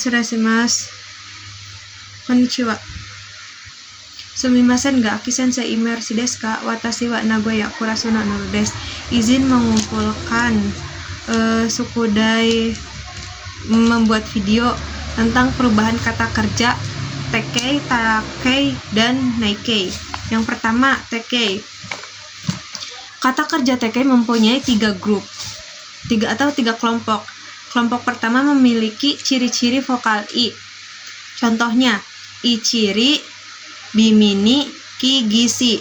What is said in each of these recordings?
surasimasu. Konnichiwa. Sumimasen ga aki sensei imersi desu ka? Watashi wa Nagoya Kurasuno Noro desu. Izin mengumpulkan Sukudai membuat video tentang perubahan kata kerja tekei, takei, dan naikei. Yang pertama, tekei. Kata kerja tekei mempunyai 3 grup, 3 kelompok. Kelompok pertama memiliki ciri-ciri vokal i. Contohnya, ichiri, bimini, kigisi.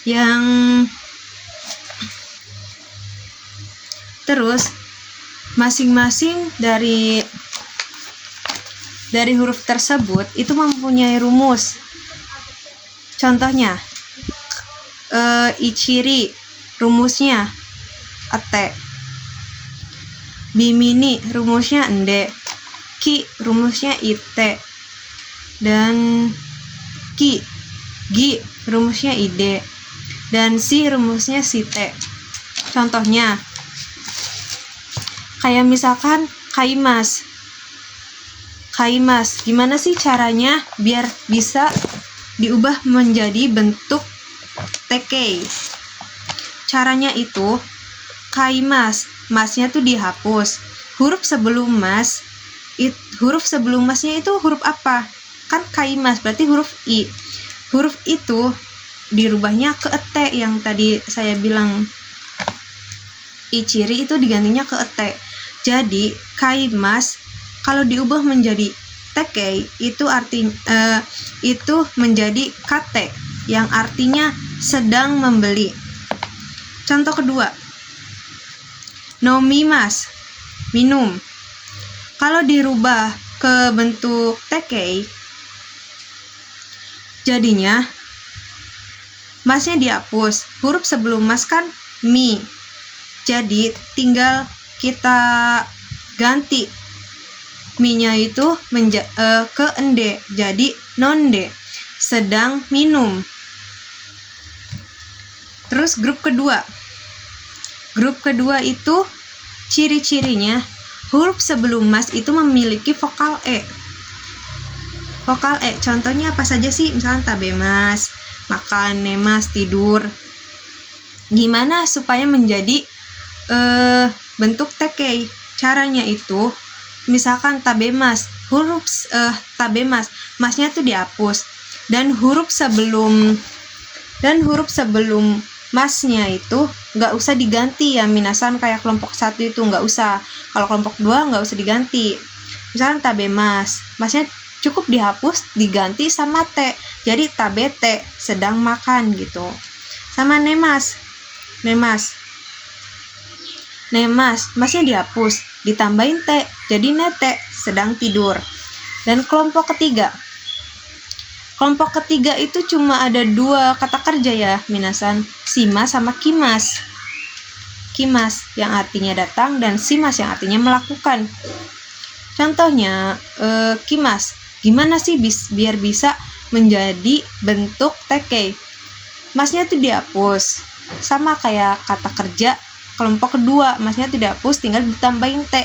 Yang terus masing-masing dari huruf tersebut itu mempunyai rumus. Contohnya, ichiri rumusnya ate, bimini rumusnya ende, ki rumusnya ite, dan gi rumusnya ide, dan si rumusnya site. Contohnya kayak misalkan kaimas. Gimana sih caranya biar bisa diubah menjadi bentuk tekei? Caranya itu kaimas, masnya tuh dihapus. Huruf sebelum masnya itu huruf apa? Kan kaimas berarti huruf i. Huruf itu dirubahnya ke ete yang tadi saya bilang. Ichiri itu digantinya ke ete. Jadi kaimas kalau diubah menjadi tekei itu itu menjadi kate yang artinya sedang membeli. Contoh kedua, nomimas, minum. Kalau dirubah ke bentuk tekei, jadinya masnya dihapus. Huruf sebelum mas kan mi. Jadi tinggal kita ganti mi-nya itu ke ende, jadi nonde, sedang minum. Terus grup kedua itu ciri-cirinya huruf sebelum mas itu memiliki vokal e. Contohnya apa saja sih? Misalnya tabemas, makan, nemas, tidur. Gimana supaya menjadi bentuk tekei? Caranya itu misalkan tabemas, huruf tabemas, masnya tuh dihapus, dan huruf sebelum masnya itu nggak usah diganti ya minasan, kayak kelompok 1 itu nggak usah. Kalau kelompok 2 nggak usah diganti. Misalkan tabemas, masnya cukup dihapus, diganti sama te, jadi tabete, sedang makan gitu. Sama nemas, masnya dihapus, ditambahin te, jadi nete, sedang tidur. Dan kelompok ketiga itu cuma ada 2 kata kerja ya minasan, simas sama kimas. Kimas yang artinya datang dan simas yang artinya melakukan. Contohnya kimas, gimana sih biar bisa menjadi bentuk tekei? Masnya tuh dihapus, sama kayak kata kerja kelompok kedua, masnya tidak hapus, tinggal ditambahin te,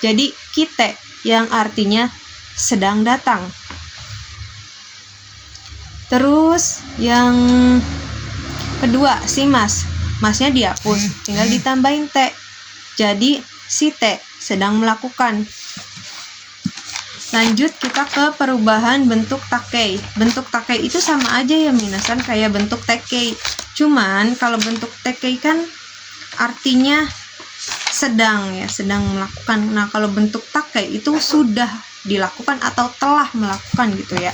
jadi kite yang artinya sedang datang. Terus yang kedua, simas, masnya dihapus, tinggal ditambahin te, jadi site, sedang melakukan. Lanjut kita ke perubahan bentuk takei. Bentuk takei itu sama aja ya minasan kayak bentuk tekei, cuman kalau bentuk tekei kan artinya sedang melakukan. Nah, kalau bentuk takei itu sudah dilakukan atau telah melakukan gitu ya.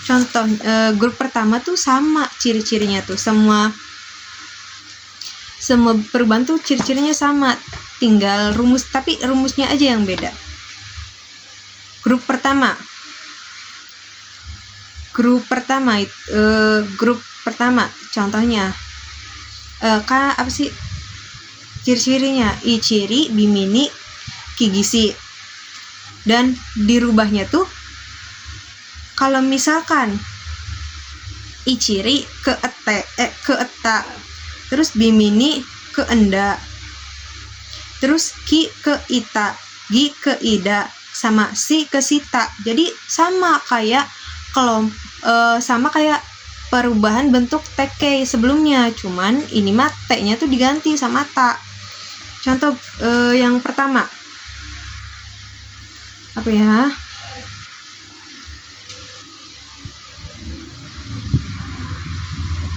Contoh grup pertama tuh sama ciri-cirinya tuh, semua perubahan tuh ciri-cirinya sama, tinggal rumusnya aja yang beda. Grup pertama contohnya apa sih ciri-cirinya? Ichiri, bimini, kigisi. Dan dirubahnya tuh kalau misalkan ichiri ke eta, terus bimini ke enda, terus ki ke ita, gi ke ida, sama si ke sita. Jadi sama kayak perubahan bentuk TK sebelumnya, cuman ini mah T-nya tuh diganti sama ta. Contoh yang pertama apa ya?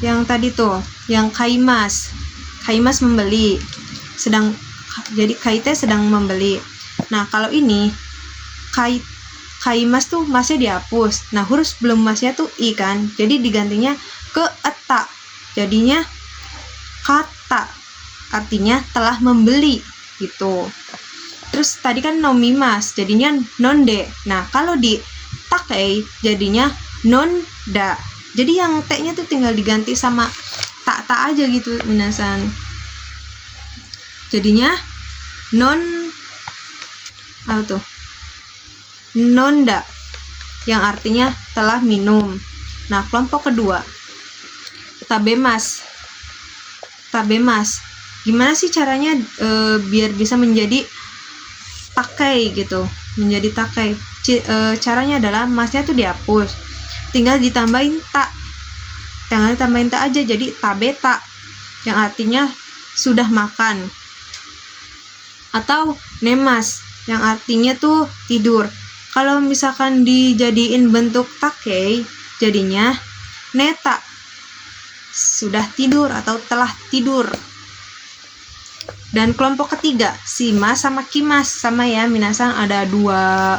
Yang tadi tuh, yang Kaimas membeli, jadi Kaite sedang membeli. Nah kalau ini Kaimas tuh masnya dihapus. Nah huruf sebelum masnya tuh i kan, jadi digantinya ke eta, jadinya kata, artinya telah membeli gitu. Terus tadi kan nomimas, jadinya nonde. Nah kalau di takei jadinya nonda. Jadi yang T-nya tuh tinggal diganti sama tak aja gitu minasan. Jadinya nonda, yang artinya telah minum. Nah kelompok kedua tabemas. Gimana sih caranya biar bisa menjadi takai gitu, menjadi takai? Caranya adalah masnya tuh dihapus, tinggal ditambahin tak aja, jadi tabeta, yang artinya sudah makan. Atau nemas, yang artinya tuh tidur. Kalau misalkan dijadiin bentuk takei, jadinya neta, sudah tidur atau telah tidur. Dan kelompok ketiga, simas sama kimas, sama ya minasan, ada dua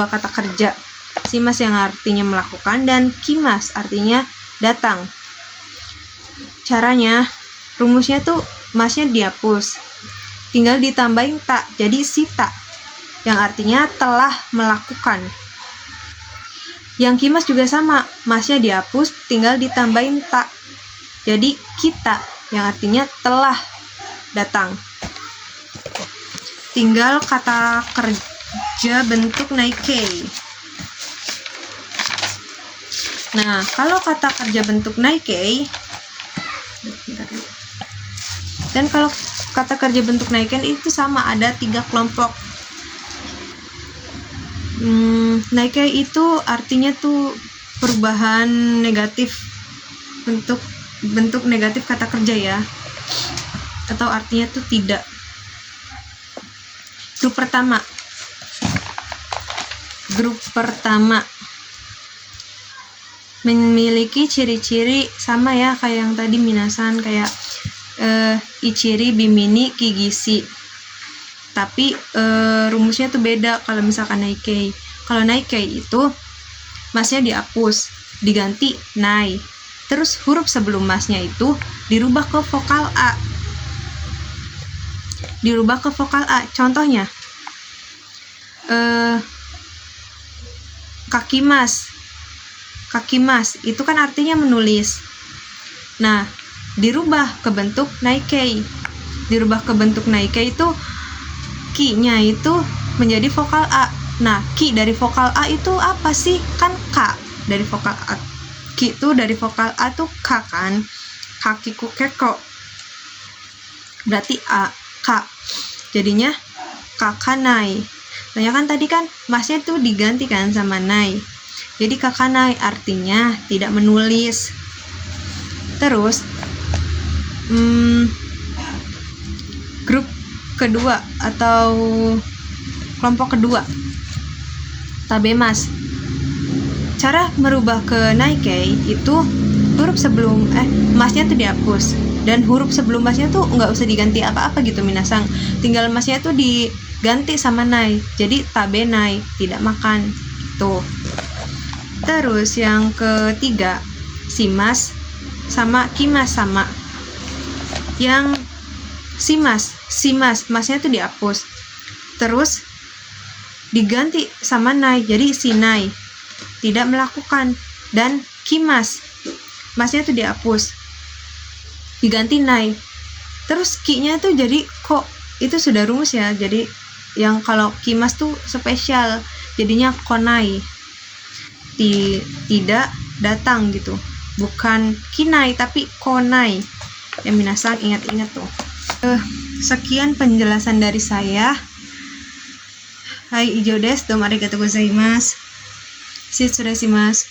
kata kerja. Simas yang artinya melakukan dan kimas artinya datang. Caranya, rumusnya tuh masnya dihapus, tinggal ditambahin tak, jadi sita, yang artinya telah melakukan. Yang kimas juga sama, masnya dihapus, tinggal ditambahin tak, jadi kita, yang artinya telah datang. Tinggal kata kerja bentuk naikei. Nah, kalau kata kerja bentuk naikei, dan kalau kata kerja bentuk naikei itu sama, ada 3 kelompok. Naikei itu artinya tuh perubahan negatif, bentuk negatif kata kerja ya, atau artinya tuh tidak. Grup pertama memiliki ciri-ciri sama ya kayak yang tadi minasan, kayak ichiri, bimini, kigisi. Tapi rumusnya tuh beda kalau misalkan naikei. Kalau naikei itu masnya dihapus, diganti nai. Terus huruf sebelum masnya itu dirubah ke vokal A. Contohnya kakimas itu kan artinya menulis. Nah, dirubah ke bentuk naikei. Itu ki-nya itu menjadi vokal A. Nah, ki dari vokal A itu apa sih? Kan ka dari vokal A. Ki itu dari vokal A tuh ka kan? Kakiku keko. Berarti A, ka. Jadinya kakanai. Nah, ya kan tadi kan masnya tuh diganti kan sama nai. Jadi kakanai artinya tidak menulis. Terus grup kedua atau kelompok kedua, tabemas. Cara merubah ke naikei itu huruf sebelum masnya tuh dihapus, dan huruf sebelum masnya tuh nggak usah diganti apa-apa gitu minasang, tinggal masnya tuh diganti sama nai, jadi tabenai, tidak makan tuh. Terus yang ketiga, simas sama kimas sama. Yang simas masnya tuh dihapus, terus diganti sama nai, jadi sinai, tidak melakukan. Dan kimas masnya tuh dihapus, diganti nai, terus ki-nya tuh jadi kok. Itu sudah rumus ya, jadi yang kalau kimas tuh spesial, jadinya konai, tidak datang gitu, bukan kinai tapi konai. Ya minasan ingat-ingat tuh. Sekian penjelasan dari saya. Hai, ijo desu, domo arigatou gozaimasu. Shitsurei shimasu.